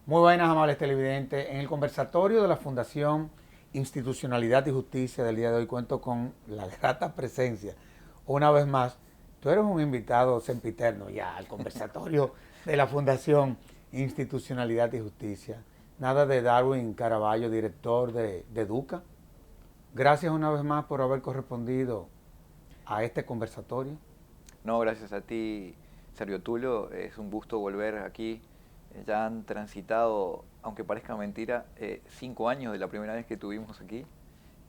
Muy buenas, amables televidentes. En el conversatorio de la Fundación Institucionalidad y Justicia del día de hoy cuento con la grata presencia, una vez más, tú eres un invitado sempiterno ya al conversatorio de la Fundación Institucionalidad y Justicia. Nada de Darwin Caraballo, director de Educa. Gracias una vez más por haber correspondido a este conversatorio. No, gracias a ti, Sergio Tulio. Es un gusto volver aquí. Ya han transitado, aunque parezca mentira, 5 años de la primera vez que estuvimos aquí,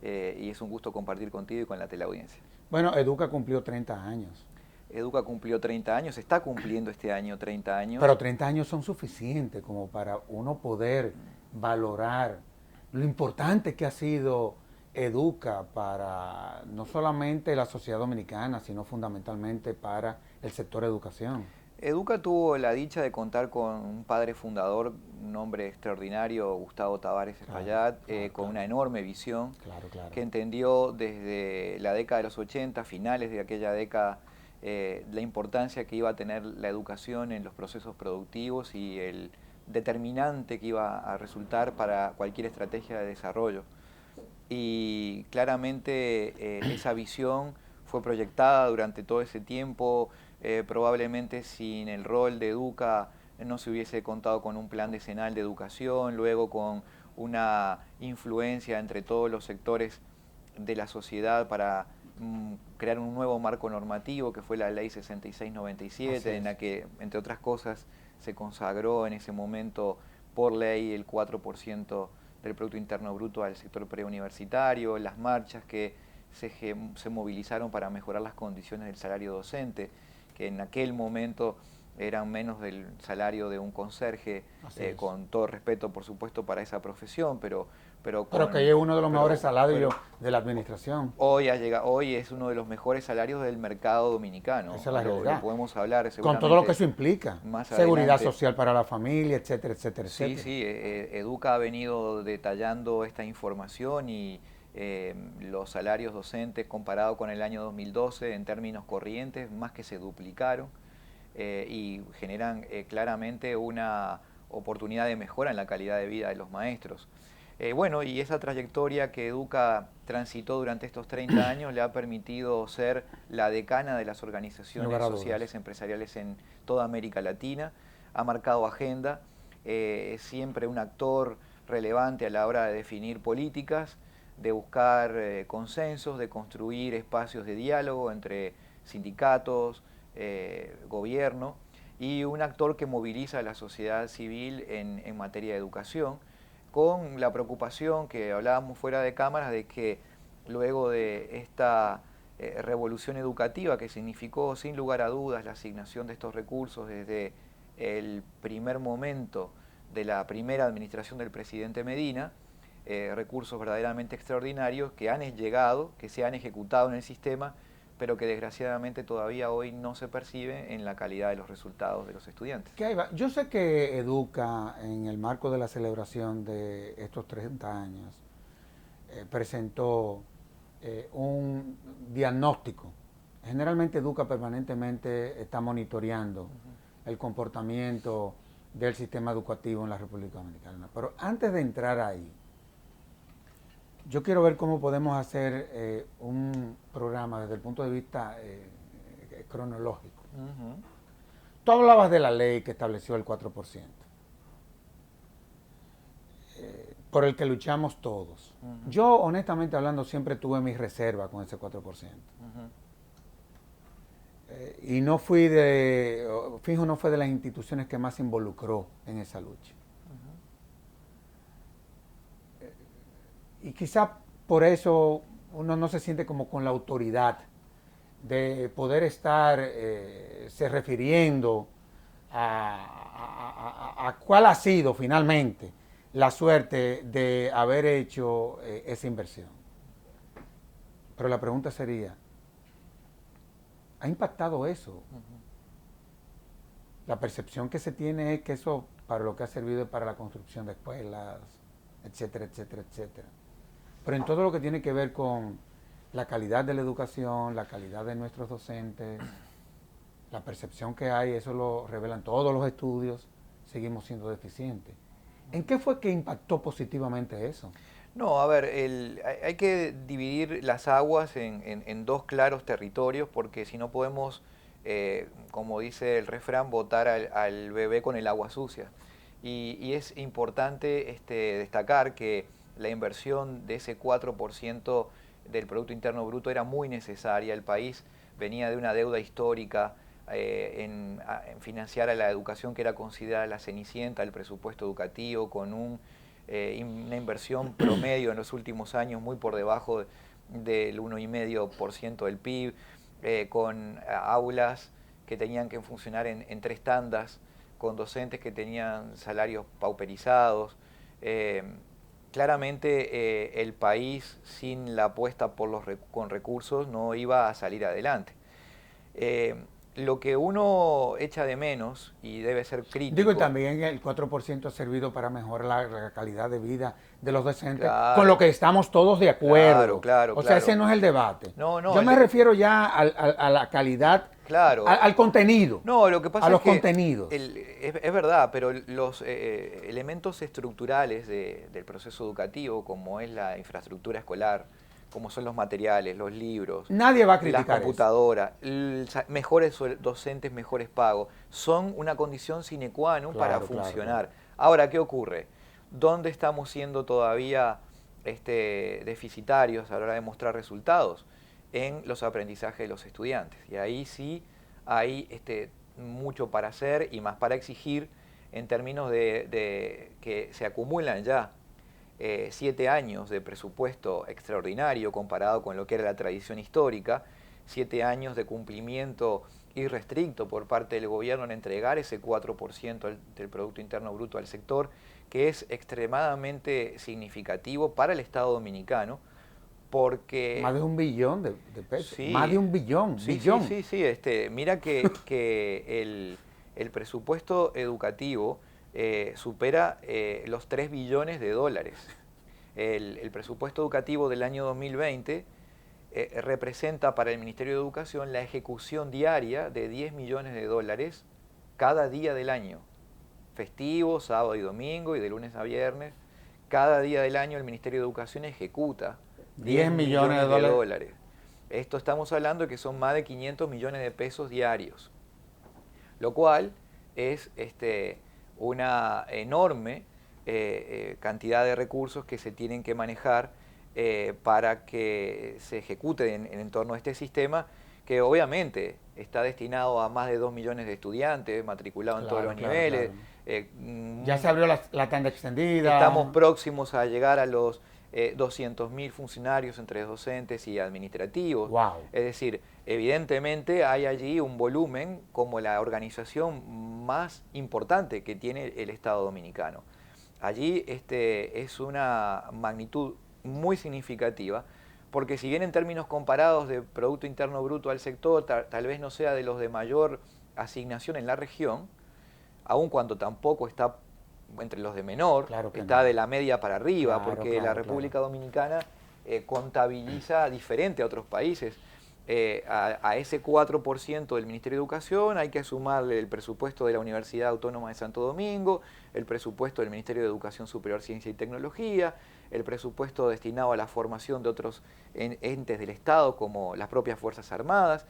y es un gusto compartir contigo y con la teleaudiencia. Bueno, Educa cumplió 30 años. Educa cumplió 30 años, está cumpliendo este año 30 años. Pero 30 años son suficientes como para uno poder valorar lo importante que ha sido Educa para no solamente la sociedad dominicana, sino fundamentalmente para el sector educación. Educa tuvo la dicha de contar con un padre fundador, un hombre extraordinario, Gustavo Tavares Espaillat, con una enorme visión, que entendió desde la década de los 80, finales de aquella década, la importancia que iba a tener la educación en los procesos productivos y el determinante que iba a resultar para cualquier estrategia de desarrollo. Y claramente esa visión fue proyectada durante todo ese tiempo. Probablemente sin el rol de Educa no se hubiese contado con un plan decenal de educación, luego con una influencia entre todos los sectores de la sociedad para crear un nuevo marco normativo que fue la Ley 6697, en la que, entre otras cosas, se consagró en ese momento por ley el 4% del Producto Interno Bruto al sector preuniversitario, las marchas que se movilizaron para mejorar las condiciones del salario docente, que en aquel momento eran menos del salario de un conserje, con todo respeto, por supuesto, para esa profesión, pero que es uno de los mejores salarios de la administración. Hoy es uno de los mejores salarios del mercado dominicano. Esa es la realidad. Lo podemos hablar con todo lo que eso implica. Seguridad adelante. Social para la familia, etcétera, etcétera, sí, etcétera. Sí, Educa ha venido detallando esta información y los salarios docentes comparados con el año 2012 en términos corrientes más que se duplicaron y generan claramente una oportunidad de mejora en la calidad de vida de los maestros. Bueno, y esa trayectoria que Educa transitó durante estos 30 años le ha permitido ser la decana de las organizaciones sociales empresariales en toda América Latina, ha marcado agenda, es siempre un actor relevante a la hora de definir políticas, de buscar consensos, de construir espacios de diálogo entre sindicatos, gobierno, y un actor que moviliza a la sociedad civil en materia de educación, con la preocupación que hablábamos fuera de cámaras de que luego de esta revolución educativa que significó sin lugar a dudas la asignación de estos recursos desde el primer momento de la primera administración del presidente Medina, recursos verdaderamente extraordinarios que han llegado, que se han ejecutado en el sistema, pero que desgraciadamente todavía hoy no se percibe en la calidad de los resultados de los estudiantes. Yo sé que Educa, en el marco de la celebración de estos 30 años, presentó un diagnóstico. Generalmente Educa permanentemente está monitoreando el comportamiento del sistema educativo en la República Dominicana. Pero antes de entrar ahí, yo quiero ver cómo podemos hacer un programa desde el punto de vista cronológico. Tú hablabas de la ley que estableció el 4%, por el que luchamos todos. Yo, honestamente hablando, siempre tuve mis reservas con ese 4%. Y no fui fijo, no fue de las instituciones que más se involucró en esa lucha. Y quizá por eso uno no se siente como con la autoridad de poder estar se refiriendo a cuál ha sido finalmente la suerte de haber hecho esa inversión. Pero la pregunta sería, ¿ha impactado eso? La percepción que se tiene es que eso para lo que ha servido es para la construcción de escuelas, etcétera, etcétera, etcétera. Pero en todo lo que tiene que ver con la calidad de la educación, la calidad de nuestros docentes, La percepción que hay, eso lo revelan todos los estudios, seguimos siendo deficientes. ¿En qué fue que impactó positivamente eso? No, a ver, hay que dividir las aguas en dos claros territorios porque si no podemos, como dice el refrán, botar al bebé con el agua sucia. Y es importante destacar que la inversión de ese 4% del Producto Interno Bruto era muy necesaria. El país venía de una deuda histórica en financiar a la educación que era considerada la cenicienta del presupuesto educativo, con una inversión promedio en los últimos años muy por debajo del 1,5% del PIB, con aulas que tenían que funcionar en 3 tandas, con docentes que tenían salarios pauperizados. Claramente el país sin la apuesta con recursos no iba a salir adelante. Lo que uno echa de menos y debe ser Digo, y crítico. también el 4% ha servido para mejorar la calidad de vida de los docentes, con lo Claro, que estamos todos de claro, acuerdo. claro, O sea, ese claro. no es el debate. No, no, Yo me refiero ya a la calidad, claro. al contenido, No, lo que a pasa es los que contenidos. es verdad, pero los elementos estructurales del proceso educativo, como es la infraestructura escolar, como son los materiales, los libros, Nadie va a las criticar eso. computadoras, mejores docentes, mejores pagos, son una condición sine qua non para Claro, claro, claro. funcionar. Ahora, ¿qué ocurre? ¿Dónde estamos siendo todavía deficitarios a la hora de mostrar resultados? En los aprendizajes de los estudiantes. Y ahí sí hay mucho para hacer y más para exigir en términos de que se acumulan ya 7 años de presupuesto extraordinario comparado con lo que era la tradición histórica, 7 años de cumplimiento irrestricto por parte del gobierno en entregar ese 4% del Producto Interno Bruto al sector, que es extremadamente significativo para el Estado dominicano, porque Más de 1 billón de pesos. Más de sí, 1 billón, sí, sí, billón. sí, sí. Mira que el presupuesto educativo supera los 3 billones de dólares. El presupuesto educativo del año 2020 representa para el Ministerio de Educación la ejecución diaria de 10 millones de dólares cada día del año. Festivo, sábado y domingo y de lunes a viernes. Cada día del año el Ministerio de Educación ejecuta 10 10 millones de millones de dólares. dólares. Esto estamos hablando de que son más de 500 millones de pesos diarios, lo cual es una enorme cantidad de recursos que se tienen que manejar para que se ejecute en torno a este sistema, que obviamente está destinado a más de 2 millones de estudiantes matriculados en todos los niveles. Claro. Eh, Ya se abrió la tanda Estamos extendida. próximos a llegar a los 200.000 funcionarios entre docentes y administrativos. Wow. Es decir, evidentemente hay allí un volumen como la organización más importante que tiene el Estado dominicano. Allí es una magnitud muy significativa, porque si bien en términos comparados de Producto Interno Bruto al sector tal vez no sea de los de mayor asignación en la región, aun cuando tampoco está entre los de menor, Claro que está no. de la media para arriba, Claro, porque la claro, República claro. Dominicana contabiliza diferente a otros países. A ese 4% del Ministerio de Educación hay que sumarle el presupuesto de la Universidad Autónoma de Santo Domingo, el presupuesto del Ministerio de Educación Superior, Ciencia y Tecnología, el presupuesto destinado a la formación de otros entes del Estado como las propias Fuerzas Armadas,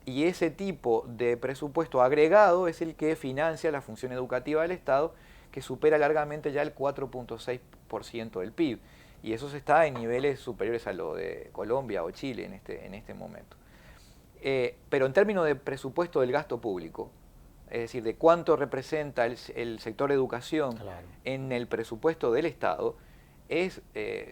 y ese tipo de presupuesto agregado es el que financia la función educativa del Estado, que supera largamente ya el 4,6% del PIB. Y eso está en niveles superiores a lo de Colombia o Chile en este momento. Pero en términos de presupuesto del gasto público, es decir, de cuánto representa el sector educación Claro. en el presupuesto del Estado, es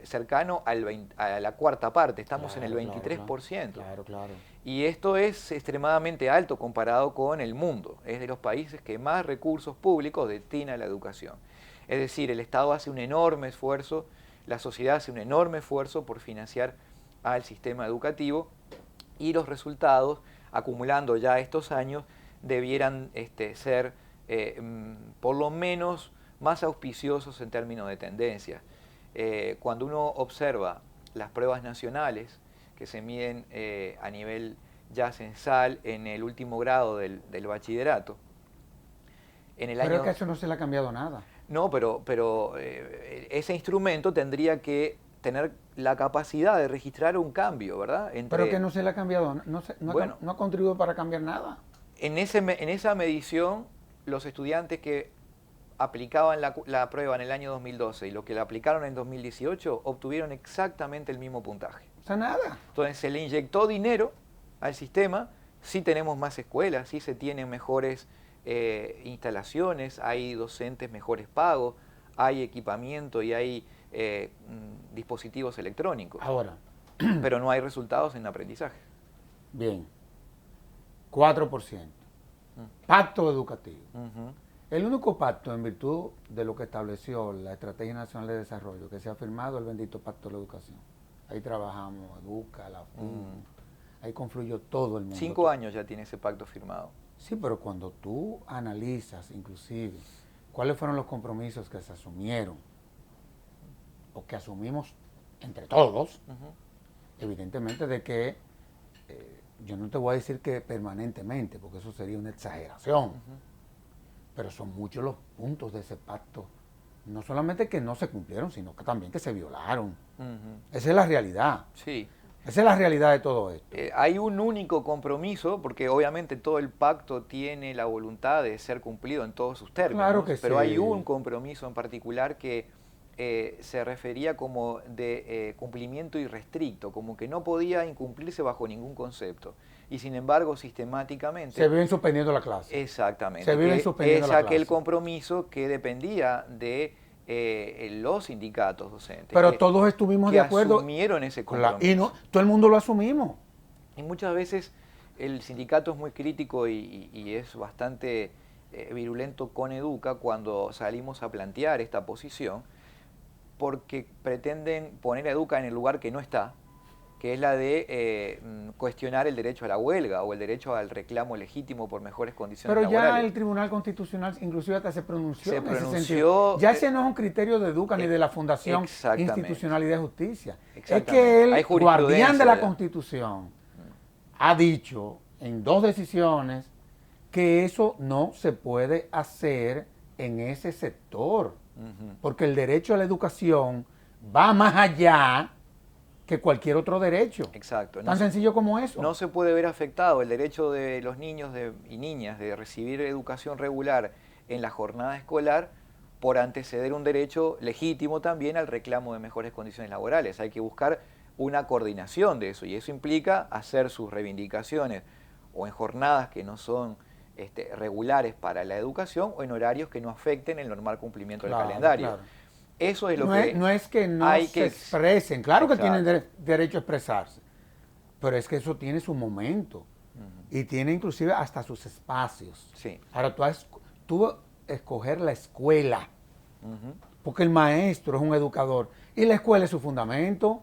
cercano a la cuarta parte, estamos en el Claro, claro, 23%. claro, claro. Y esto es extremadamente alto comparado con el mundo. Es de los países que más recursos públicos destina a la educación. Es decir, el Estado hace un enorme esfuerzo, la sociedad hace un enorme esfuerzo por financiar al sistema educativo, y los resultados, acumulando ya estos años, debieran ser por lo menos más auspiciosos en términos de tendencia. Cuando uno observa las pruebas nacionales que se miden a nivel ya censal en el último grado del bachillerato. Pero es que eso no se le ha cambiado nada. No, pero ese instrumento tendría que tener la capacidad de registrar un cambio, ¿verdad? Pero que no se le ha cambiado, Bueno, no ha contribuido para cambiar nada. en esa medición, los estudiantes que aplicaban la prueba en el año 2012 y los que la aplicaron en 2018 obtuvieron exactamente el mismo puntaje. O sea, nada. Entonces se le inyectó dinero al sistema, sí tenemos más escuelas, sí se tienen mejores instalaciones, hay docentes mejores pagos, hay equipamiento y hay dispositivos electrónicos. Ahora. Pero no hay resultados en aprendizaje. Bien. 4%. Pacto educativo. El único pacto en virtud de lo que estableció la Estrategia Nacional de Desarrollo, que se ha firmado, el bendito Pacto de la Educación. Ahí trabajamos, Educa, la FUN, ahí confluyó todo el mundo. 5 años ya tiene ese pacto firmado. Sí, pero cuando tú analizas, inclusive, cuáles fueron los compromisos que se asumieron, o que asumimos entre todos, evidentemente de que, yo no te voy a decir que permanentemente, porque eso sería una exageración, pero son muchos los puntos de ese pacto, no solamente que no se cumplieron, sino que también que se violaron. Esa es la realidad. Sí. Esa es la realidad de todo esto. Hay un único compromiso, porque obviamente todo el pacto tiene la voluntad de ser cumplido en todos sus términos, Claro que pero sí. hay un compromiso en particular que se refería como de cumplimiento irrestricto, como que no podía incumplirse bajo ningún concepto. Y sin embargo, sistemáticamente... Se viven suspendiendo la clase. Exactamente. Se viven suspendiendo la clase. Es aquel compromiso que dependía de los sindicatos docentes. Pero todos estuvimos de acuerdo. Asumieron ese compromiso. Y no, todo el mundo lo asumimos. Y muchas veces el sindicato es muy crítico y es bastante virulento con Educa cuando salimos a plantear esta posición, porque pretenden poner a Educa en el lugar que no está, que es la de cuestionar el derecho a la huelga o el derecho al reclamo legítimo por mejores condiciones laborales. Pero ya el Tribunal Constitucional inclusive hasta se pronunció en ese sentido. Ya ese no es un criterio de Educa ni de la Fundación Institucionalidad y Justicia. Es que el guardián de la Constitución ha dicho en 2 decisiones que eso no se puede hacer en ese sector, porque el derecho a la educación va más allá que cualquier otro derecho. Exacto. Tan sencillo como eso. No se puede ver afectado el derecho de los niños y niñas de recibir educación regular en la jornada escolar por anteceder un derecho legítimo también al reclamo de mejores condiciones laborales. Hay que buscar una coordinación de eso y eso implica hacer sus reivindicaciones o en jornadas que no son regulares para la educación o en horarios que no afecten el normal cumplimiento del calendario. Claro. Eso es lo que no es que no se expresen, claro que tienen derecho a expresarse, pero es que eso tiene su momento y tiene inclusive hasta sus espacios. Sí. Ahora tú escoger la escuela, porque el maestro es un educador y la escuela es su fundamento,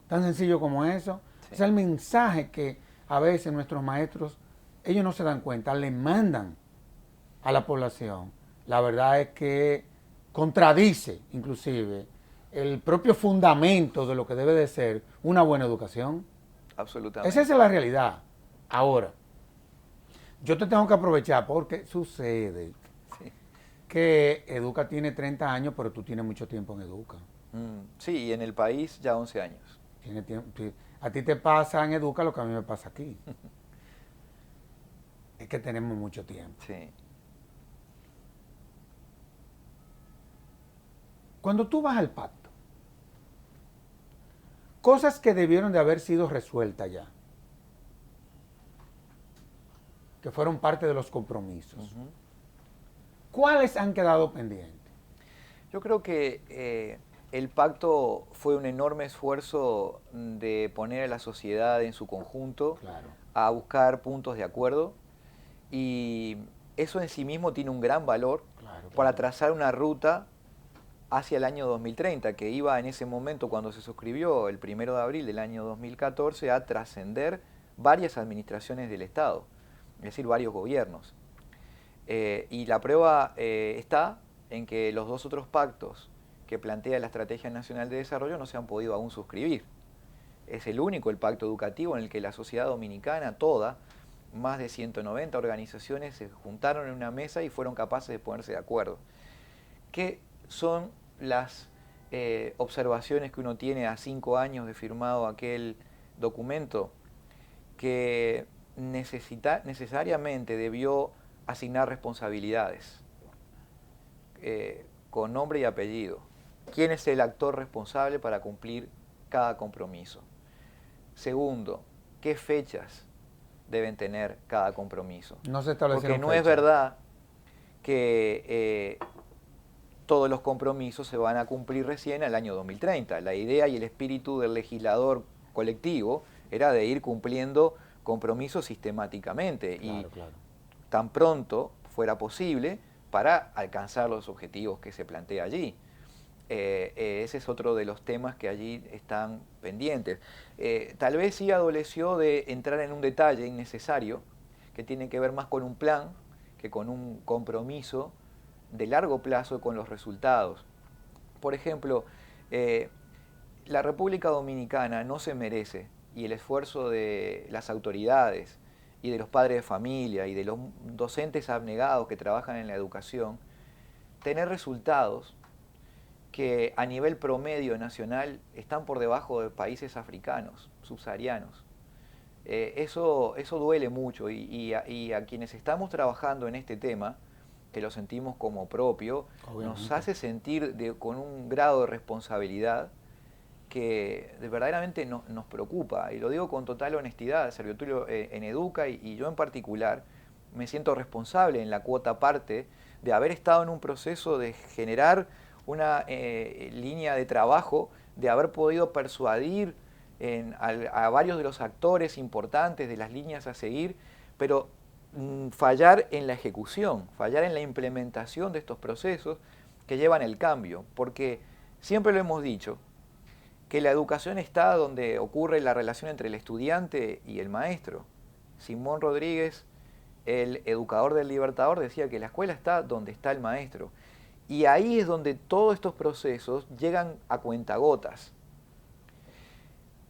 tan sencillo como eso. Sí. O sea, el mensaje que a veces nuestros maestros, ellos no se dan cuenta, le mandan a la población, la verdad es que contradice inclusive el propio fundamento de lo que debe de ser una buena educación. Absolutamente. Esa es la realidad. Ahora, yo te tengo que aprovechar porque sucede que Educa tiene 30 años, pero tú tienes mucho tiempo en Educa. Sí, y en el país ya 11 años. A ti te pasa en Educa lo que a mí me pasa aquí. Es que tenemos mucho tiempo. Sí. Cuando tú vas al pacto, cosas que debieron de haber sido resueltas ya, que fueron parte de los compromisos, ¿cuáles han quedado pendientes? Yo creo que el pacto fue un enorme esfuerzo de poner a la sociedad en su conjunto, a buscar puntos de acuerdo, y eso en sí mismo tiene un gran valor para trazar una ruta hacia el año 2030, que iba en ese momento, cuando se suscribió el 1 de abril del año 2014, a trascender varias administraciones del Estado, es decir, varios gobiernos. Y la prueba está en que los 2 otros pactos que plantea la Estrategia Nacional de Desarrollo no se han podido aún suscribir. es el único, el pacto educativo, en el que la sociedad dominicana toda, más de 190 organizaciones se juntaron en una mesa y fueron capaces de ponerse de acuerdo. ¿Qué son las observaciones que uno tiene a 5 años de firmado aquel documento? Que necesariamente debió asignar responsabilidades con nombre y apellido. ¿Quién es el actor responsable para cumplir cada compromiso? Segundo, ¿qué fechas deben tener cada compromiso? No se establecieron Porque no fechas. es verdad que todos los compromisos se van a cumplir recién al año 2030. La idea y el espíritu del legislador colectivo era de ir cumpliendo compromisos sistemáticamente y tan pronto fuera posible para alcanzar los objetivos que se plantea allí. Ese es otro de los temas que allí están pendientes. Tal vez sí adoleció de entrar en un detalle innecesario que tiene que ver más con un plan que con un compromiso de largo plazo con los resultados. Por ejemplo, la República Dominicana no se merece, y el esfuerzo de las autoridades y de los padres de familia y de los docentes abnegados que trabajan en la educación, tener resultados que a nivel promedio nacional están por debajo de países africanos, subsaharianos. Eso duele mucho y a quienes estamos trabajando en este tema, que lo sentimos como propio, nos hace sentir con un grado de responsabilidad que verdaderamente nos preocupa, y lo digo con total honestidad. Servio Tulio en Educa y yo en particular me siento responsable en la cuota parte de haber estado en un proceso de generar una línea de trabajo, de haber podido persuadir a varios de los actores importantes de las líneas a seguir, pero fallar en la ejecución, fallar en la implementación de estos procesos que llevan el cambio, porque siempre lo hemos dicho, que la educación está donde ocurre la relación entre el estudiante y el maestro. Simón Rodríguez, el educador del Libertador, decía que la escuela está donde está el maestro. Y ahí es donde todos estos procesos llegan a cuentagotas.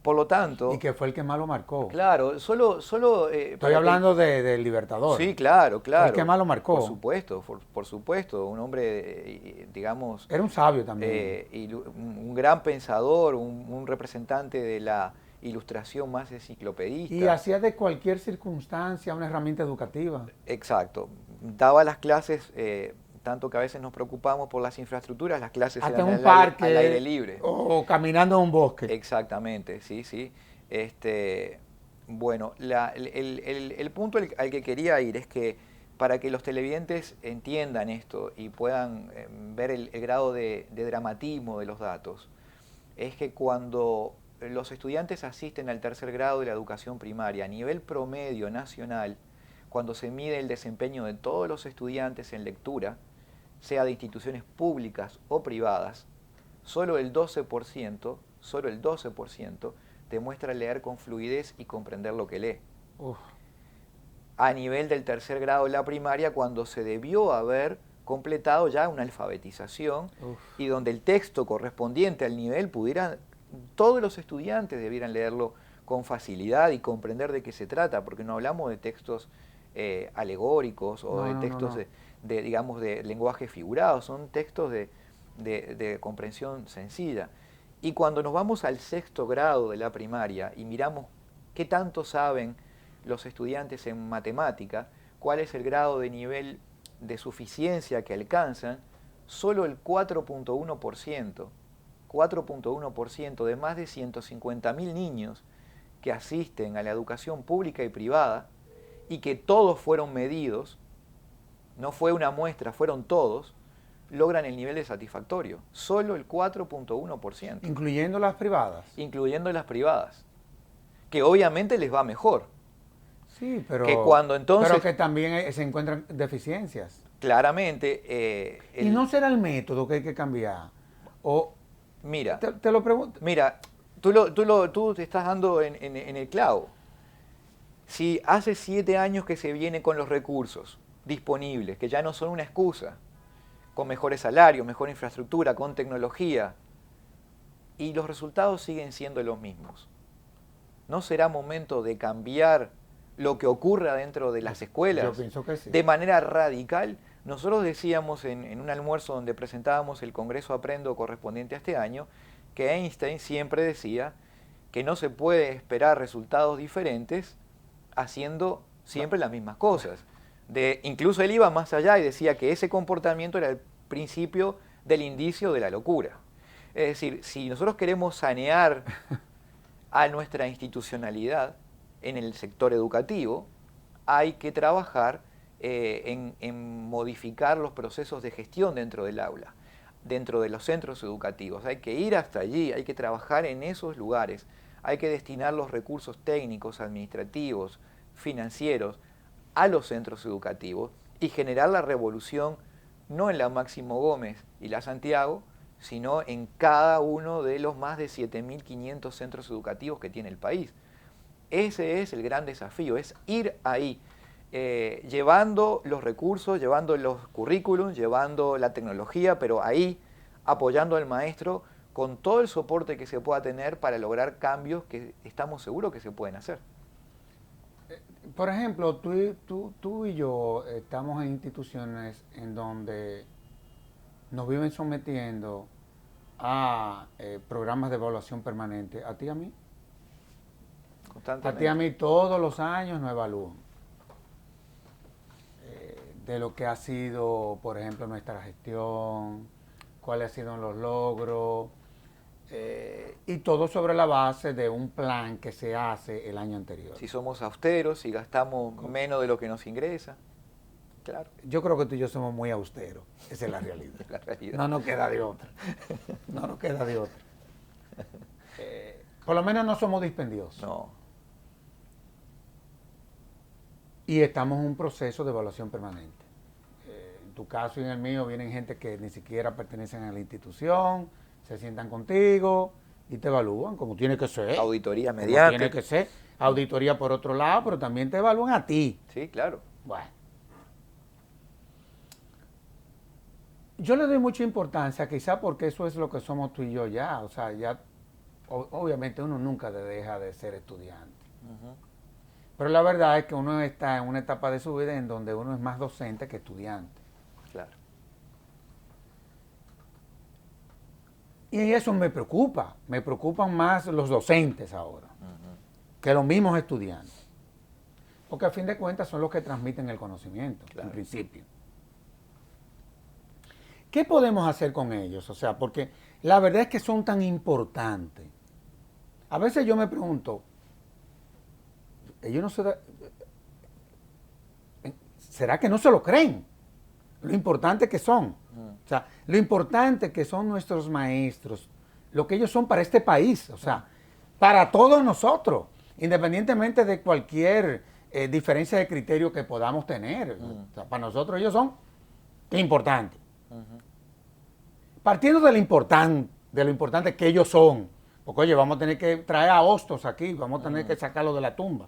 Por lo tanto... Y que fue el que más lo marcó. Claro, Estoy hablando del Libertador. Sí, claro. El que más lo marcó. Por supuesto. Un hombre, digamos... Era un sabio también. Un gran pensador, un representante de la ilustración más enciclopedista. Y hacía de cualquier circunstancia una herramienta educativa. Exacto. Daba las clases... tanto que a veces nos preocupamos por las infraestructuras, las clases hasta eran en un parque, al aire libre. O caminando en un bosque. Exactamente, sí. Bueno, el punto al que quería ir es que para que los televidentes entiendan esto y puedan ver el grado de dramatismo de los datos, es que cuando los estudiantes asisten al tercer grado de la educación primaria a nivel promedio nacional, cuando se mide el desempeño de todos los estudiantes en lectura, sea de instituciones públicas o privadas, solo el 12% demuestra leer con fluidez y comprender lo que lee. Uf. A nivel del tercer grado de la primaria, cuando se debió haber completado ya una alfabetización y donde el texto correspondiente al nivel todos los estudiantes debieran leerlo con facilidad y comprender de qué se trata, porque no hablamos de textos alegóricos o de textos digamos, de lenguaje figurado, son textos de comprensión sencilla. Y cuando nos vamos al sexto grado de la primaria y miramos qué tanto saben los estudiantes en matemática, cuál es el grado de nivel de suficiencia que alcanzan, solo el 4.1% de más de 150.000 niños que asisten a la educación pública y privada y que todos fueron medidos, no fue una muestra, fueron todos, logran el nivel de satisfactorio. Solo el 4.1%. ¿Incluyendo las privadas? Incluyendo las privadas, que obviamente les va mejor. Sí, pero que también se encuentran deficiencias. Claramente. ¿Y no será el método que hay que cambiar? Mira, te lo pregunto. Mira, tú te estás dando en el clavo. Si hace 7 años que se viene con los recursos disponibles, que ya no son una excusa, con mejores salarios, mejor infraestructura, con tecnología, y los resultados siguen siendo los mismos. ¿No será momento de cambiar lo que ocurra dentro de las escuelas? Yo pienso que sí. De manera radical. Nosotros decíamos en un almuerzo donde presentábamos el Congreso Aprendo correspondiente a este año, que Einstein siempre decía que no se puede esperar resultados diferentes haciendo siempre las mismas cosas. Incluso él iba más allá y decía que ese comportamiento era el principio del indicio de la locura. Es decir, si nosotros queremos sanear a nuestra institucionalidad en el sector educativo, hay que trabajar en modificar los procesos de gestión dentro del aula, dentro de los centros educativos. Hay que ir hasta allí, hay que trabajar en esos lugares, hay que destinar los recursos técnicos, administrativos, financieros a los centros educativos y generar la revolución no en la Máximo Gómez y la Santiago, sino en cada uno de los más de 7.500 centros educativos que tiene el país. Ese es el gran desafío, es ir ahí, llevando los recursos, llevando los currículums, llevando la tecnología, pero ahí apoyando al maestro con todo el soporte que se pueda tener para lograr cambios que estamos seguros que se pueden hacer. Por ejemplo, tú y yo estamos en instituciones en donde nos viven sometiendo a programas de evaluación permanente. ¿A ti y a mí? Constantemente. A ti y a mí todos los años nos evalúan. De lo que ha sido, por ejemplo, nuestra gestión, cuáles han sido los logros, y todo sobre la base de un plan que se hace el año anterior. Si somos austeros, si gastamos menos de lo que nos ingresa. Claro. Yo creo que tú y yo somos muy austeros, esa es la realidad. La realidad. No nos queda de otra. No nos queda de otra. Por lo menos no somos dispendiosos. No. Y estamos en un proceso de evaluación permanente. En tu caso y en el mío vienen gente que ni siquiera pertenecen a la institución, se sientan contigo y te evalúan como tiene que ser. Auditoría como mediante. tiene que ser. Auditoría por otro lado, pero también te evalúan a ti. Sí, claro. Bueno. Yo le doy mucha importancia, quizá porque eso es lo que somos tú y yo ya. O sea, ya obviamente uno nunca deja de ser estudiante. Pero la verdad es que uno está en una etapa de su vida en donde uno es más docente que estudiante. Claro. Y eso me preocupa. Me preocupan más los docentes ahora que los mismos estudiantes. Porque a fin de cuentas son los que transmiten el conocimiento, Claro. en principio. ¿Qué podemos hacer con ellos? O sea, porque la verdad es que son tan importantes. A veces yo me pregunto, ellos no ¿será que no se lo creen? Lo importante que son. O sea, lo importante que son nuestros maestros, lo que ellos son para este país, o sea, para todos nosotros, independientemente de cualquier diferencia de criterio que podamos tener. O sea, para nosotros ellos son importantes. Partiendo de lo importante que ellos son, porque oye, vamos a tener que traer a Hostos aquí, vamos a tener que sacarlo de la tumba.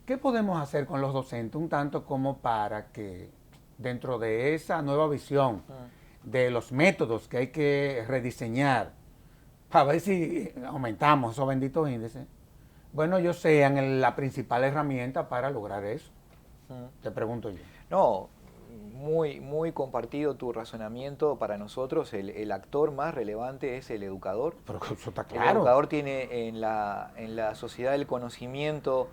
¿Qué podemos hacer con los docentes un tanto como para que dentro de esa nueva visión de los métodos que hay que rediseñar, para ver si aumentamos esos benditos índices, bueno, ellos sean la principal herramienta para lograr eso? Te pregunto yo. No, muy compartido tu razonamiento. Para nosotros el actor más relevante es el educador. Pero eso está El claro. educador tiene en la sociedad del conocimiento,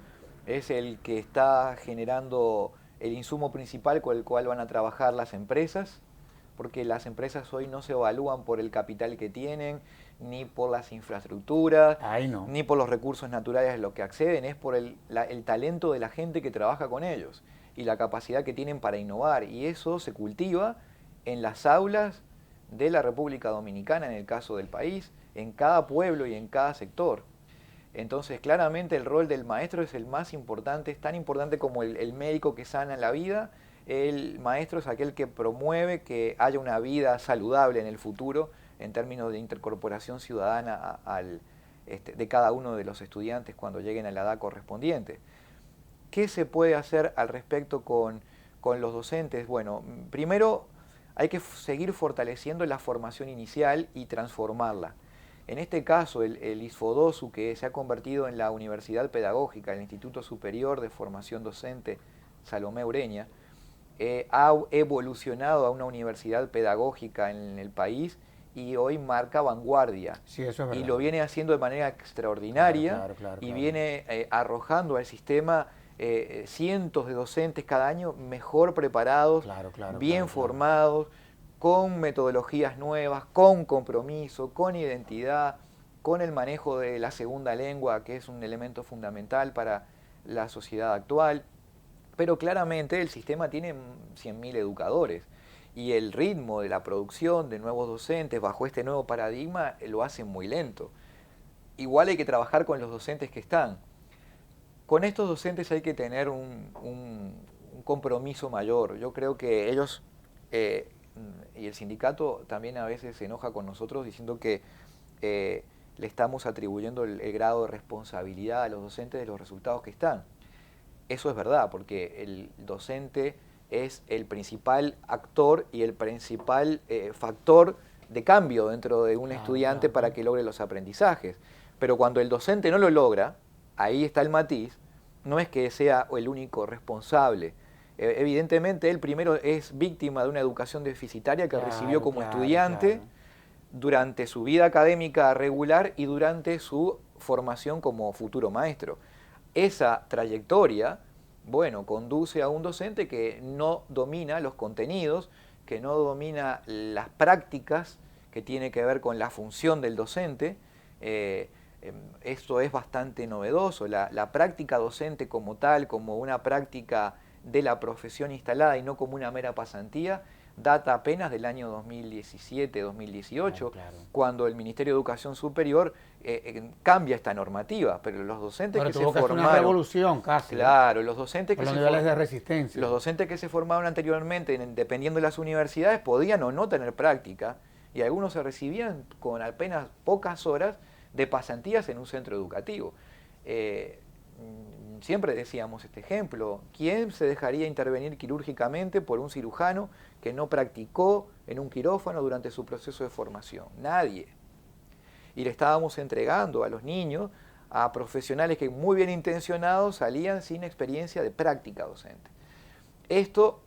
es el que está generando el insumo principal con el cual van a trabajar las empresas, porque las empresas hoy no se evalúan por el capital que tienen, ni por las infraestructuras, Ay, no. ni por los recursos naturales a los que acceden, es por el talento de la gente que trabaja con ellos y la capacidad que tienen para innovar, y eso se cultiva en las aulas de la República Dominicana, en el caso del país, en cada pueblo y en cada sector. Entonces, claramente el rol del maestro es el más importante, es tan importante como el médico que sana la vida. El maestro es aquel que promueve que haya una vida saludable en el futuro en términos de intercorporación ciudadana de cada uno de los estudiantes cuando lleguen a la edad correspondiente. ¿Qué se puede hacer al respecto con los docentes? Bueno, primero hay que seguir fortaleciendo la formación inicial y transformarla. En este caso, el ISFODOSU, que se ha convertido en la Universidad Pedagógica, el Instituto Superior de Formación Docente Salomé Ureña, ha evolucionado a una universidad pedagógica en el país y hoy marca vanguardia. Sí, eso es verdad. Y lo viene haciendo de manera extraordinaria y viene arrojando al sistema cientos de docentes cada año mejor preparados, bien formados, con metodologías nuevas, con compromiso, con identidad, con el manejo de la segunda lengua, que es un elemento fundamental para la sociedad actual. Pero claramente el sistema tiene 100.000 educadores y el ritmo de la producción de nuevos docentes bajo este nuevo paradigma lo hace muy lento. Igual hay que trabajar con los docentes que están. Con estos docentes hay que tener un compromiso mayor. Yo creo que ellos, y el sindicato también a veces se enoja con nosotros diciendo que le estamos atribuyendo el grado de responsabilidad a los docentes de los resultados que están. Eso es verdad, porque el docente es el principal actor y el principal factor de cambio dentro de un estudiante para que logre los aprendizajes. Pero cuando el docente no lo logra, ahí está el matiz, no es que sea el único responsable. Evidentemente él primero es víctima de una educación deficitaria que recibió como estudiante durante su vida académica regular y durante su formación como futuro maestro. Esa trayectoria, bueno, conduce a un docente que no domina los contenidos, que no domina las prácticas que tiene que ver con la función del docente. Esto es bastante novedoso. La práctica docente como tal, como una práctica de la profesión instalada y no como una mera pasantía, data apenas del año 2017-2018, cuando el Ministerio de Educación Superior cambia esta normativa, pero los docentes que se formaron... una revolución casi. Claro, los docentes que los niveles de resistencia. Los docentes que se formaron anteriormente, dependiendo de las universidades, podían o no tener práctica, y algunos se recibían con apenas pocas horas de pasantías en un centro educativo. Siempre decíamos este ejemplo: ¿quién se dejaría intervenir quirúrgicamente por un cirujano que no practicó en un quirófano durante su proceso de formación? Nadie. Y le estábamos entregando a los niños a profesionales que muy bien intencionados salían sin experiencia de práctica docente. Esto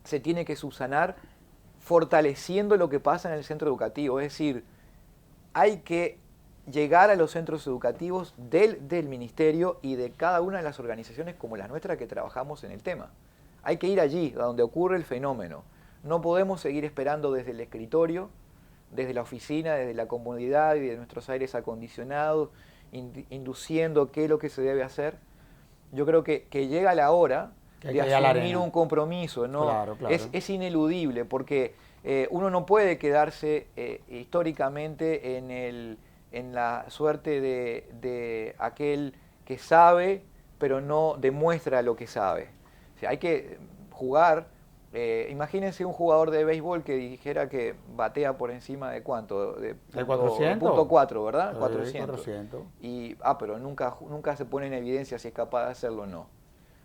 se tiene que subsanar fortaleciendo lo que pasa en el centro educativo, es decir, hay que llegar a los centros educativos del ministerio y de cada una de las organizaciones como la nuestra que trabajamos en el tema. Hay que ir allí, a donde ocurre el fenómeno. No podemos seguir esperando desde el escritorio, desde la oficina, desde la comodidad y de nuestros aires acondicionados, induciendo qué es lo que se debe hacer. Yo creo que llega la hora de asumir un compromiso, ¿no? Es ineludible, porque uno no puede quedarse históricamente en la suerte de aquel que sabe, pero no demuestra lo que sabe. O sea, hay que jugar. Imagínense un jugador de béisbol que dijera que batea por encima de ¿cuánto? De 400. Punto 4, ¿verdad? Sí, 400. Pero nunca se pone en evidencia si es capaz de hacerlo o no.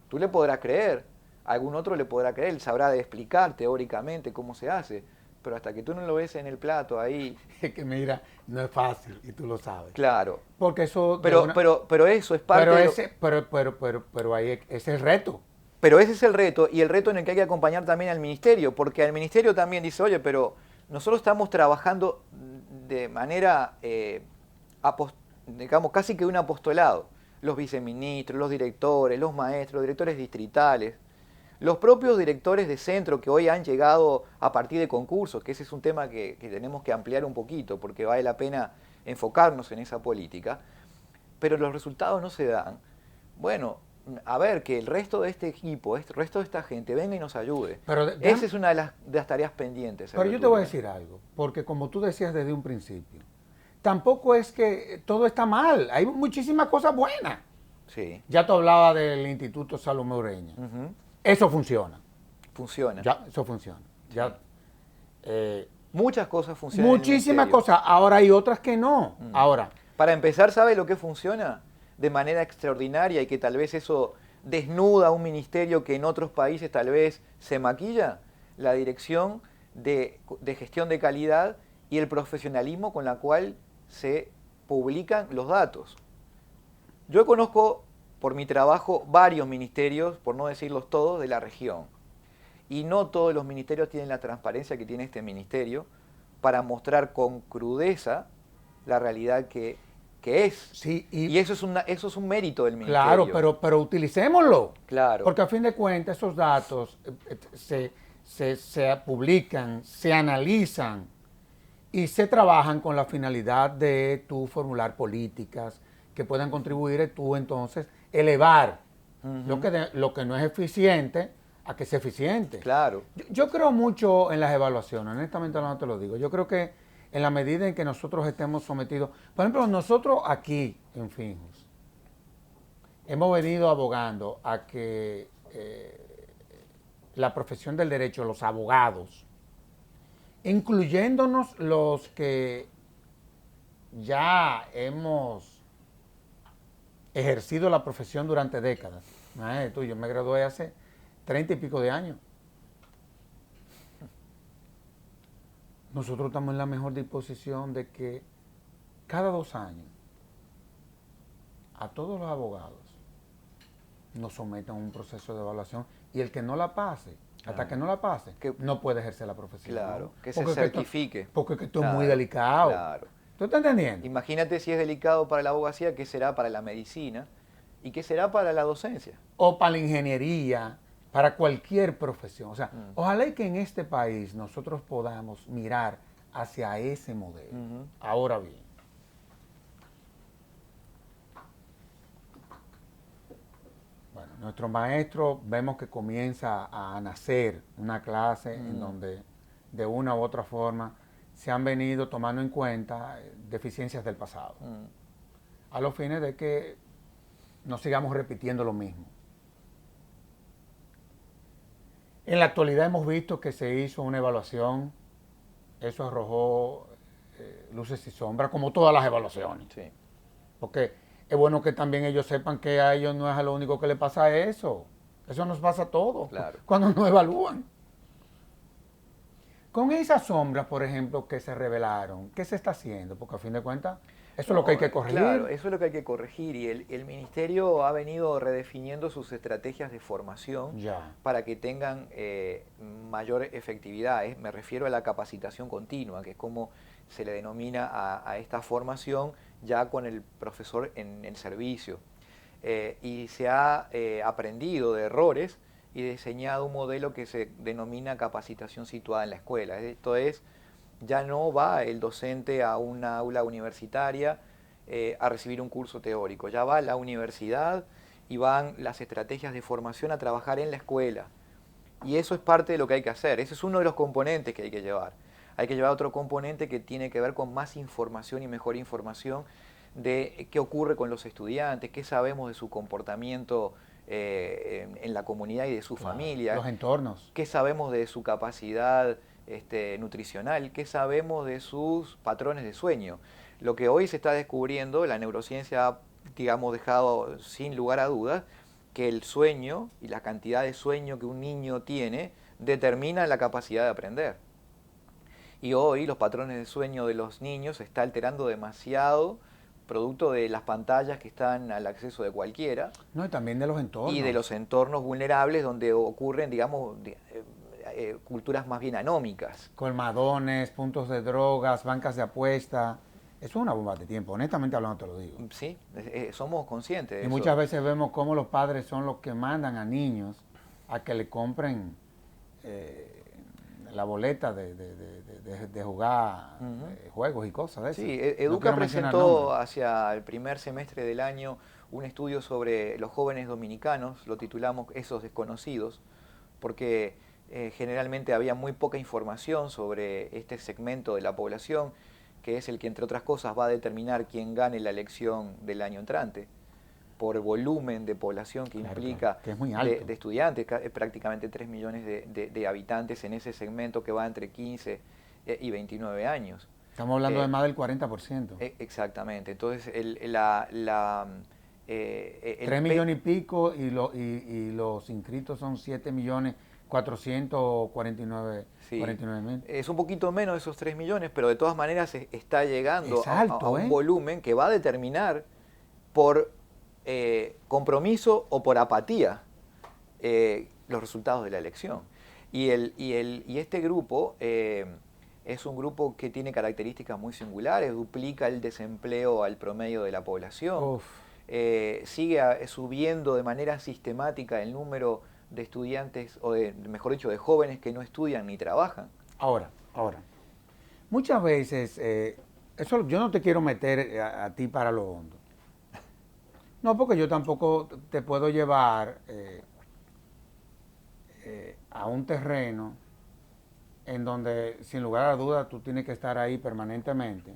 Tú le podrás creer, algún otro le podrá creer, él sabrá de explicar teóricamente cómo se hace, pero hasta que tú no lo ves en el plato ahí... Es que mira, no es fácil y tú lo sabes. Claro. Porque eso... Pero eso es parte pero ahí ese es el reto. Pero ese es el reto, y el reto en el que hay que acompañar también al ministerio, porque al ministerio también dice, oye, pero nosotros estamos trabajando de manera, digamos, casi que un apostolado. Los viceministros, los directores, los maestros, los directores distritales, los propios directores de centro que hoy han llegado a partir de concursos, que ese es un tema que tenemos que ampliar un poquito, porque vale la pena enfocarnos en esa política, pero los resultados no se dan. Bueno, a ver, que el resto de este equipo, el resto de esta gente venga y nos ayude. Esa es una de las tareas pendientes. Pero yo te voy a decir algo, porque como tú decías desde un principio, tampoco es que todo está mal, hay muchísimas cosas buenas. Sí. Ya tú hablabas del Instituto Salomé Ureña. Eso funciona. Funciona. Ya, eso funciona. Ya, muchas cosas funcionan. Muchísimas cosas. Ahora hay otras que no. Ahora. Para empezar, ¿sabe lo que funciona de manera extraordinaria y que tal vez eso desnuda a un ministerio que en otros países tal vez se maquilla? La dirección de gestión de calidad y el profesionalismo con la cual se publican los datos. Yo conozco por mi trabajo varios ministerios, por no decirlos todos, de la región. Y no todos los ministerios tienen la transparencia que tiene este ministerio para mostrar con crudeza la realidad que es. Sí, y eso es un mérito del claro, ministerio. pero utilicémoslo. Claro. Porque a fin de cuentas esos datos se publican, se analizan y se trabajan con la finalidad de tú formular políticas que puedan contribuir a tú entonces elevar lo que no es eficiente a que sea eficiente. Claro. Yo creo mucho en las evaluaciones, honestamente no te lo digo. Yo creo que en la medida en que nosotros estemos sometidos, por ejemplo, nosotros aquí en Finjus hemos venido abogando a que la profesión del derecho, los abogados, incluyéndonos los que ya hemos ejercido la profesión durante décadas. Yo me gradué hace 30 y pico de años. Nosotros estamos en la mejor disposición de que cada 2 años a todos los abogados nos sometan a un proceso de evaluación y el que no la pase, hasta que no la pase, no puede ejercer la profesión. Claro, ¿no? que se certifique. Porque esto es muy delicado. Claro. ¿Tú estás entendiendo? Imagínate si es delicado para la abogacía, ¿qué será para la medicina? ¿Y qué será para la docencia? O para la ingeniería, para cualquier profesión. O sea, ojalá y que en este país nosotros podamos mirar hacia ese modelo. Ahora bien, bueno, nuestro maestro vemos que comienza a nacer una clase en donde de una u otra forma se han venido tomando en cuenta deficiencias del pasado, a los fines de que no sigamos repitiendo lo mismo. En la actualidad hemos visto que se hizo una evaluación, eso arrojó luces y sombras, como todas las evaluaciones. Sí. Porque es bueno que también ellos sepan que a ellos no es a lo único que les pasa eso. Eso nos pasa a todos, claro, cuando nos evalúan. Con esas sombras, por ejemplo, que se revelaron, ¿qué se está haciendo? Porque a fin de cuentas, eso es lo que hay que corregir. Claro, eso es lo que hay que corregir y el ministerio ha venido redefiniendo sus estrategias de formación para que tengan mayor efectividad. Me refiero a la capacitación continua, que es como se le denomina a esta formación ya con el profesor en el servicio. Y se ha aprendido de errores y diseñado un modelo que se denomina capacitación situada en la escuela. Esto es, ya no va el docente a una aula universitaria a recibir un curso teórico, ya va a la universidad y van las estrategias de formación a trabajar en la escuela. Y eso es parte de lo que hay que hacer, ese es uno de los componentes que hay que llevar. Hay que llevar otro componente que tiene que ver con más información y mejor información de qué ocurre con los estudiantes, qué sabemos de su comportamiento en la comunidad y de su familia. Los entornos. ¿Qué sabemos de su capacidad nutricional? ¿Qué sabemos de sus patrones de sueño? Lo que hoy se está descubriendo, la neurociencia ha, digamos, dejado sin lugar a dudas, que el sueño y la cantidad de sueño que un niño tiene determina la capacidad de aprender. Y hoy los patrones de sueño de los niños se está alterando demasiado, producto de las pantallas que están al acceso de cualquiera. No, y también de los entornos. Y de los entornos vulnerables donde ocurren, digamos, culturas más bien anómicas. Colmadones, puntos de drogas, bancas de apuesta. Eso es una bomba de tiempo, honestamente hablando te lo digo. Sí, somos conscientes de y eso. Muchas veces vemos cómo los padres son los que mandan a niños a que le compren la boleta de jugar juegos y cosas de eso. Sí, Educa presentó hacia el primer semestre del año un estudio sobre los jóvenes dominicanos, lo titulamos Esos desconocidos, porque generalmente había muy poca información sobre este segmento de la población, que es el que, entre otras cosas, va a determinar quién gane la elección del año entrante, por volumen de población que implica, que es muy alto. De estudiantes, prácticamente 3 millones de habitantes en ese segmento que va entre 15 y 29 años. Estamos hablando de más del 40%. Exactamente. Entonces, 3 millones y pico y los inscritos son 7 millones 449 Sí, 49.000. es un poquito menos de esos 3 millones, pero de todas maneras está llegando Es alto, a un ¿eh? volumen que va a determinar por compromiso o por apatía los resultados de la elección. Y este grupo es un grupo que tiene características muy singulares, duplica el desempleo al promedio de la población, Uf. sigue subiendo de manera sistemática el número de estudiantes, o mejor dicho, de jóvenes que no estudian ni trabajan. Ahora, muchas veces, eso yo no te quiero meter a ti para lo hondo. No, porque yo tampoco te puedo llevar a un terreno en donde, sin lugar a dudas, tú tienes que estar ahí permanentemente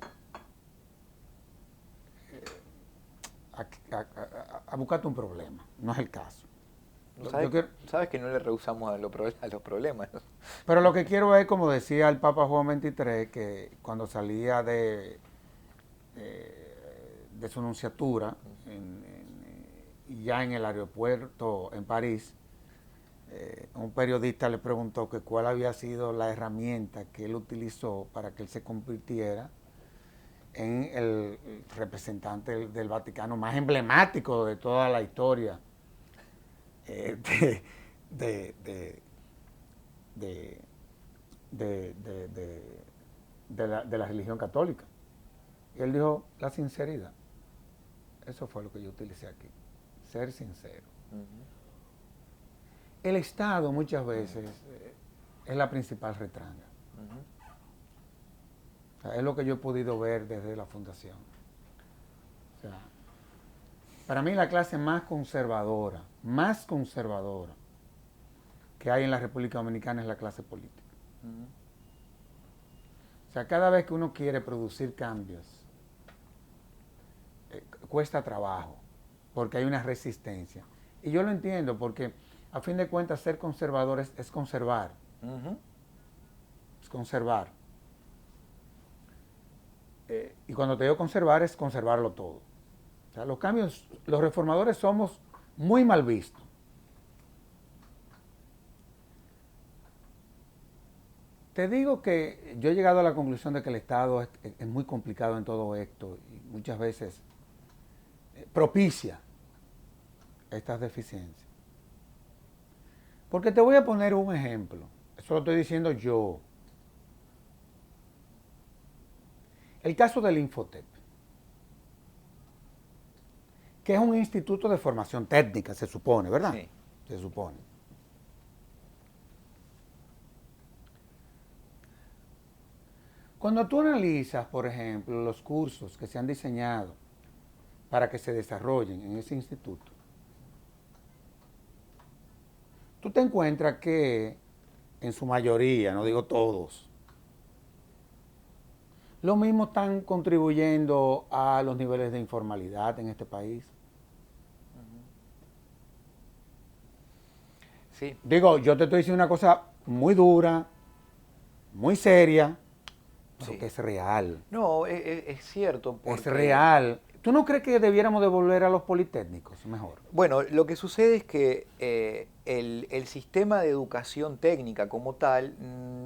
a buscarte un problema. No es el caso. Sabes que no le rehusamos a los problemas. Pero lo que quiero es, como decía el Papa Juan XXIII, que cuando salía de su nunciatura, ya en el aeropuerto en París, un periodista le preguntó que cuál había sido la herramienta que él utilizó para que él se convirtiera en el representante del Vaticano más emblemático de toda la historia de, de, de, de, de la religión católica. Y él dijo, la sinceridad. Eso fue lo que yo utilicé aquí, ser sincero. El Estado muchas veces es la principal retranga. O sea, es lo que yo he podido ver desde la fundación. O sea, para mí la clase más conservadora que hay en la República Dominicana es la clase política. O sea, cada vez que uno quiere producir cambios, cuesta trabajo, porque hay una resistencia. Y yo lo entiendo, porque a fin de cuentas ser conservador es conservar. Es conservar. Y cuando te digo conservar, es conservarlo todo. O sea, los cambios, los reformadores somos muy mal vistos. Te digo que yo he llegado a la conclusión de que el Estado es muy complicado en todo esto y muchas veces propicia estas deficiencias. Porque te voy a poner un ejemplo. Eso lo estoy diciendo yo. El caso del Infotep, que es un instituto de formación técnica, se supone, ¿verdad? Sí. Se supone. Cuando tú analizas, por ejemplo, los cursos que se han diseñado para que se desarrollen en ese instituto, tú te encuentras que, en su mayoría, no digo todos, lo mismo están contribuyendo a los niveles de informalidad en este país. Sí. Digo, yo te estoy diciendo una cosa muy dura, muy seria, pero Sí. que es real. No, es cierto. Es real. ¿Tú no crees que debiéramos devolver a los politécnicos mejor? Bueno, lo que sucede es que el sistema de educación técnica como tal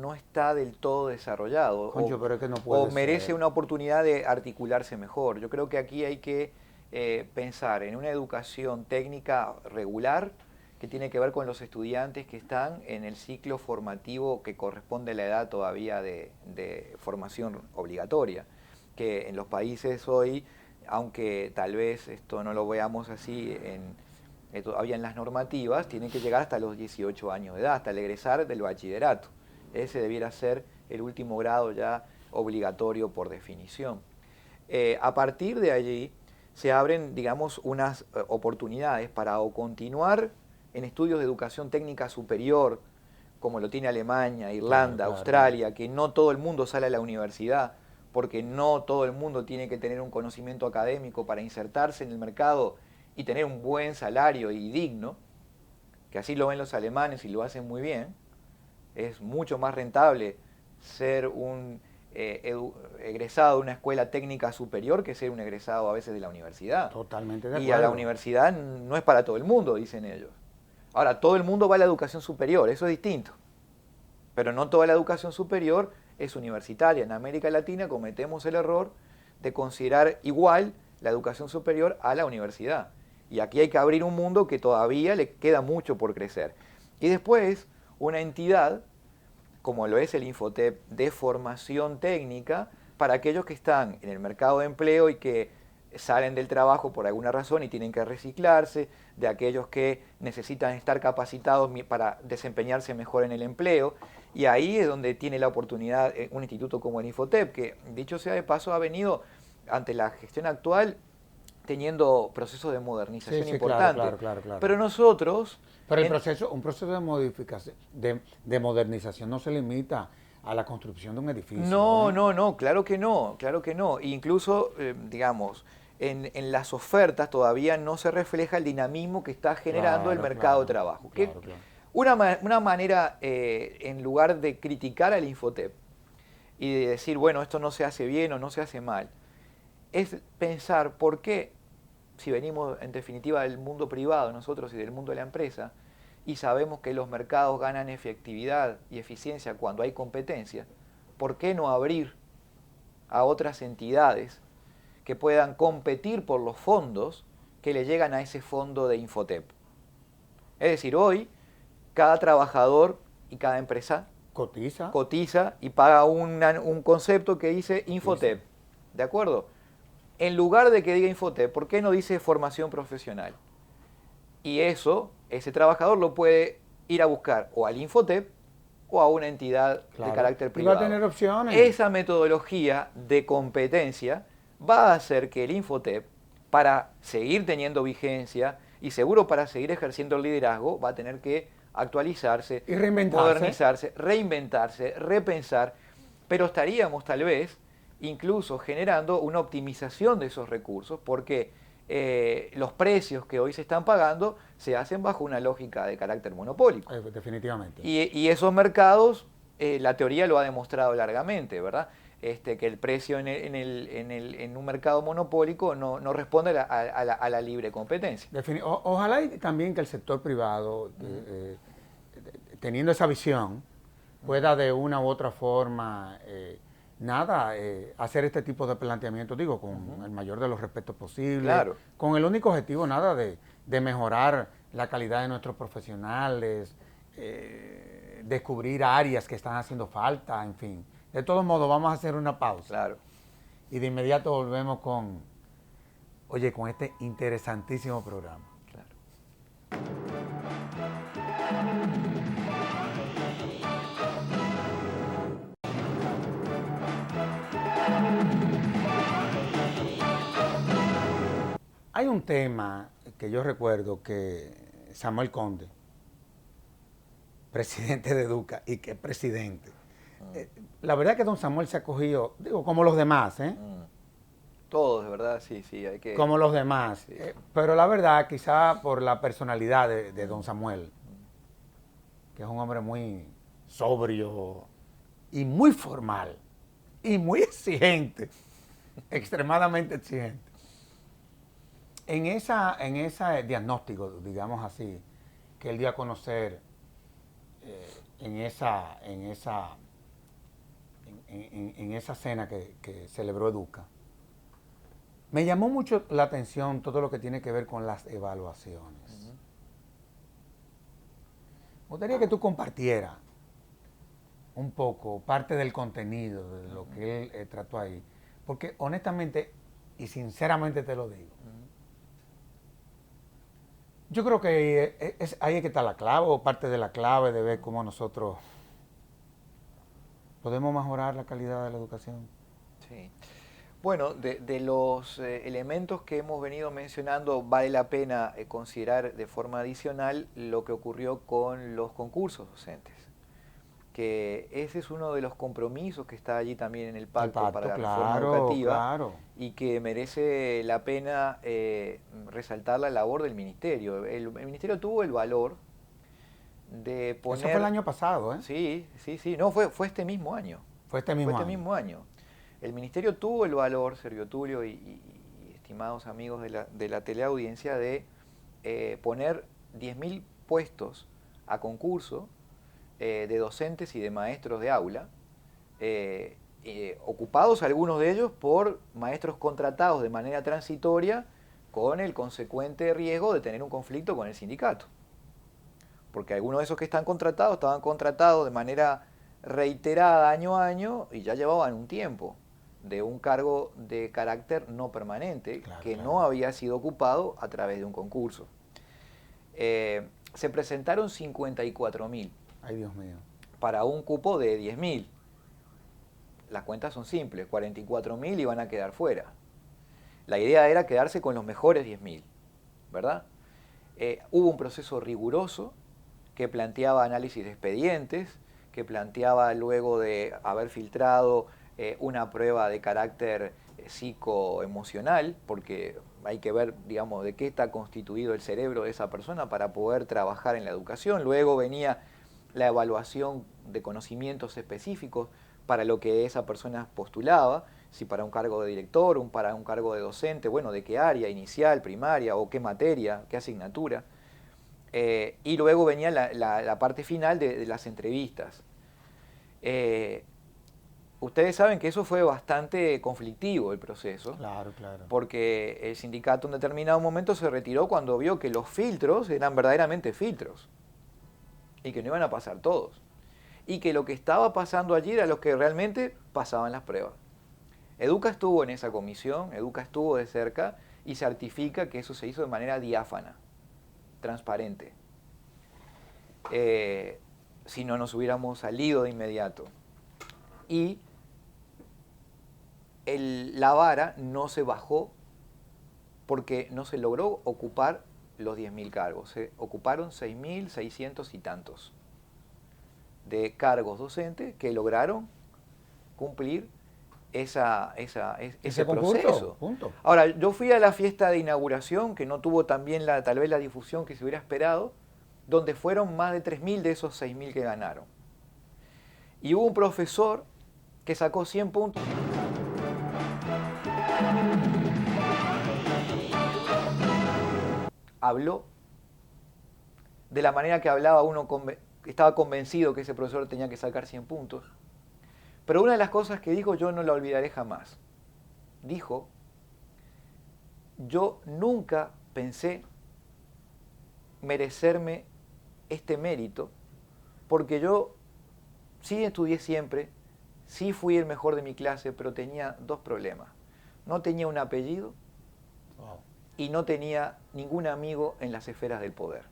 no está del todo desarrollado. Concho, pero es que no puede o merece ser. una oportunidad de articularse mejor. Yo creo que aquí hay que pensar en una educación técnica regular que tiene que ver con los estudiantes que están en el ciclo formativo que corresponde a la edad todavía de formación obligatoria, que en los países hoy, aunque tal vez esto no lo veamos así todavía en las normativas, tiene que llegar hasta los 18 años de edad, hasta el egresar del bachillerato. Ese debiera ser el último grado ya obligatorio por definición. A partir de allí se abren, digamos, unas oportunidades para o continuar en estudios de educación técnica superior, como lo tiene Alemania, Irlanda, Claro. Australia, que no todo el mundo sale a la universidad, porque no todo el mundo tiene que tener un conocimiento académico para insertarse en el mercado y tener un buen salario y digno, que así lo ven los alemanes y lo hacen muy bien. Es mucho más rentable ser un egresado de una escuela técnica superior que ser un egresado a veces de la universidad. Totalmente de Y acuerdo. a la universidad no es para todo el mundo, dicen ellos. Ahora, todo el mundo va a la educación superior, eso es distinto. Pero no toda la educación superior es universitaria. En América Latina cometemos el error de considerar igual la educación superior a la universidad. Y aquí hay que abrir un mundo que todavía le queda mucho por crecer. Y después, una entidad, como lo es el Infotep, de formación técnica para aquellos que están en el mercado de empleo y que salen del trabajo por alguna razón y tienen que reciclarse, de aquellos que necesitan estar capacitados para desempeñarse mejor en el empleo. Y ahí es donde tiene la oportunidad un instituto como el Infotep, que dicho sea de paso ha venido ante la gestión actual teniendo procesos de modernización importantes. Claro. Pero nosotros... Pero un proceso de modificación, de modernización no se limita a la construcción de un edificio. No, claro que no, claro que no. Incluso, digamos, en las ofertas todavía no se refleja el dinamismo que está generando el mercado de trabajo. Una manera, en lugar de criticar al Infotep y de decir, bueno, esto no se hace bien o no se hace mal, es pensar por qué, si venimos en definitiva del mundo privado nosotros y del mundo de la empresa, y sabemos que los mercados ganan efectividad y eficiencia cuando hay competencia, ¿por qué no abrir a otras entidades que puedan competir por los fondos que le llegan a ese fondo de Infotep? Es decir, hoy cada trabajador y cada empresa cotiza y paga un concepto que dice Infotep, ¿de acuerdo? En lugar de que diga Infotep, ¿por qué no dice formación profesional? Y ese trabajador lo puede ir a buscar o al Infotep o a una entidad de carácter privado. Y va a tener opciones. Esa metodología de competencia va a hacer que el Infotep, para seguir teniendo vigencia y seguro para seguir ejerciendo el liderazgo, va a tener que actualizarse, y reinventarse, modernizarse, reinventarse, repensar, pero estaríamos tal vez incluso generando una optimización de esos recursos, porque los precios que hoy se están pagando se hacen bajo una lógica de carácter monopólico. Definitivamente. Y esos mercados, la teoría lo ha demostrado largamente, ¿verdad? Que el precio en un mercado monopólico no responde a la libre competencia. Ojalá y también que el sector privado, teniendo esa visión, pueda de una u otra forma hacer este tipo de planteamientos, digo, con el mayor de los respetos posibles, claro, con el único objetivo, de mejorar la calidad de nuestros profesionales, descubrir áreas que están haciendo falta, en fin. De todos modos, vamos a hacer una pausa. Claro. Y de inmediato volvemos con este interesantísimo programa. Claro. Hay un tema que yo recuerdo que Samuel Conde, presidente de Educa, y que es presidente, la verdad es que don Samuel se ha cogido, digo, como los demás, Todos, de verdad, sí, hay que... Como los demás. Sí. Pero la verdad, quizá por la personalidad de don Samuel, que es un hombre muy sobrio y muy formal y muy exigente, extremadamente exigente. En ese diagnóstico, digamos así, que él dio a conocer en esa cena que celebró Educa, me llamó mucho la atención todo lo que tiene que ver con las evaluaciones. Me gustaría que tú compartieras un poco parte del contenido de lo que él trató ahí, porque honestamente y sinceramente te lo digo, yo creo que ahí es que está la clave, o parte de la clave de ver cómo nosotros podemos mejorar la calidad de la educación. Sí. Bueno, de los elementos que hemos venido mencionando, vale la pena considerar de forma adicional lo que ocurrió con los concursos docentes, que ese es uno de los compromisos que está allí también en el pacto para la reforma educativa, y que merece la pena resaltar la labor del Ministerio. El Ministerio tuvo el valor de poner... Eso fue el año pasado, ¿eh? Sí, no, fue este mismo año. Fue este mismo año. El Ministerio tuvo el valor, Sergio Tulio y estimados amigos de la teleaudiencia, de poner 10.000 puestos a concurso de docentes y de maestros de aula, ocupados algunos de ellos por maestros contratados de manera transitoria con el consecuente riesgo de tener un conflicto con el sindicato. Porque algunos de esos que están contratados estaban contratados de manera reiterada año a año y ya llevaban un tiempo de un cargo de carácter no permanente, claro, que claro. no había sido ocupado a través de un concurso. Se presentaron 54.000. Ay, Dios mío. Para un cupo de 10.000. Las cuentas son simples, 44.000 iban a quedar fuera. La idea era quedarse con los mejores 10.000, ¿verdad? Hubo un proceso riguroso que planteaba análisis de expedientes, que planteaba luego de haber filtrado una prueba de carácter psicoemocional, porque hay que ver, digamos, de qué está constituido el cerebro de esa persona para poder trabajar en la educación. Luego venía la evaluación de conocimientos específicos para lo que esa persona postulaba, si para un cargo de director, para un cargo de docente, bueno, de qué área, inicial, primaria, o qué materia, qué asignatura. Y luego venía la parte final de las entrevistas. Ustedes saben que eso fue bastante conflictivo el proceso. Claro, claro. Porque el sindicato en determinado momento se retiró cuando vio que los filtros eran verdaderamente filtros y que no iban a pasar todos. Y que lo que estaba pasando allí era lo que realmente pasaban las pruebas. Educa estuvo en esa comisión, Educa estuvo de cerca y certifica que eso se hizo de manera diáfana, transparente. Si no nos hubiéramos salido de inmediato. Y la vara no se bajó porque no se logró ocupar los 10.000 cargos. Se ocuparon 6.600 y tantos de cargos docentes que lograron cumplir ese proceso. Punto. Ahora, yo fui a la fiesta de inauguración, que no tuvo también tal vez la difusión que se hubiera esperado, donde fueron más de 3.000 de esos 6.000 que ganaron. Y hubo un profesor que sacó 100 puntos. Habló de la manera que hablaba uno, estaba convencido que ese profesor tenía que sacar 100 puntos. Pero una de las cosas que dijo yo no la olvidaré jamás. Dijo, yo nunca pensé merecerme este mérito, porque yo sí estudié siempre, sí fui el mejor de mi clase, pero tenía dos problemas. No tenía un apellido y no tenía ningún amigo en las esferas del poder.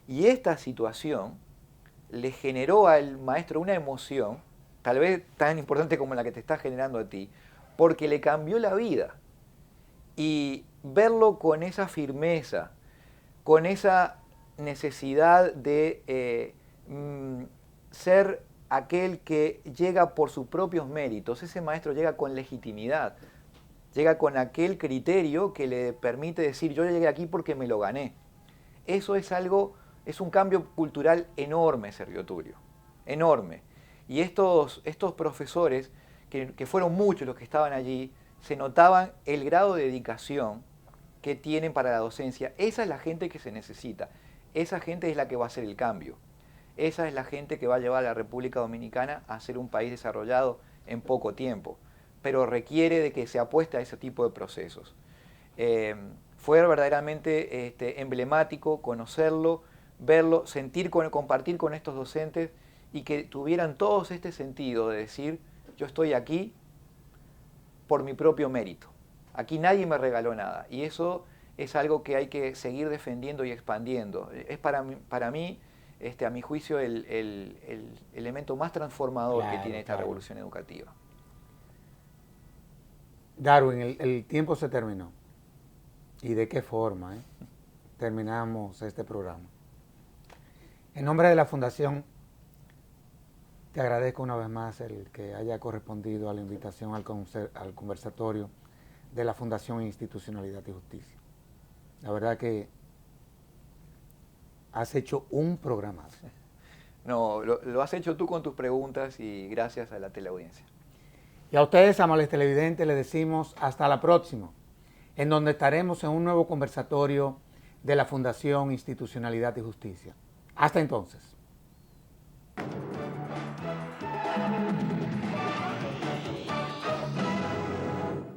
Y esta situación le generó al maestro una emoción, tal vez tan importante como la que te está generando a ti, porque le cambió la vida. Y verlo con esa firmeza, con esa necesidad de ser aquel que llega por sus propios méritos, ese maestro llega con legitimidad, llega con aquel criterio que le permite decir, yo llegué aquí porque me lo gané. Eso es algo, es un cambio cultural enorme, Sergio Tulio, enorme. Y estos profesores, que fueron muchos los que estaban allí, se notaban el grado de dedicación que tienen para la docencia. Esa es la gente que se necesita, esa gente es la que va a hacer el cambio. Esa es la gente que va a llevar a la República Dominicana a ser un país desarrollado en poco tiempo, pero requiere de que se apueste a ese tipo de procesos. Fue verdaderamente emblemático conocerlo, verlo, compartir con estos docentes y que tuvieran todos este sentido de decir, yo estoy aquí por mi propio mérito. Aquí nadie me regaló nada y eso es algo que hay que seguir defendiendo y expandiendo. Es para mí a mi juicio, el elemento más transformador que tiene esta revolución educativa. Darwin, el tiempo se terminó. ¿Y de qué forma terminamos este programa? En nombre de la Fundación, te agradezco una vez más el que haya correspondido a la invitación al conversatorio de la Fundación Institucionalidad y Justicia. La verdad que has hecho un programa. No, lo has hecho tú con tus preguntas y gracias a la teleaudiencia. Y a ustedes, amables televidentes, les decimos hasta la próxima, en donde estaremos en un nuevo conversatorio de la Fundación Institucionalidad y Justicia. Hasta entonces.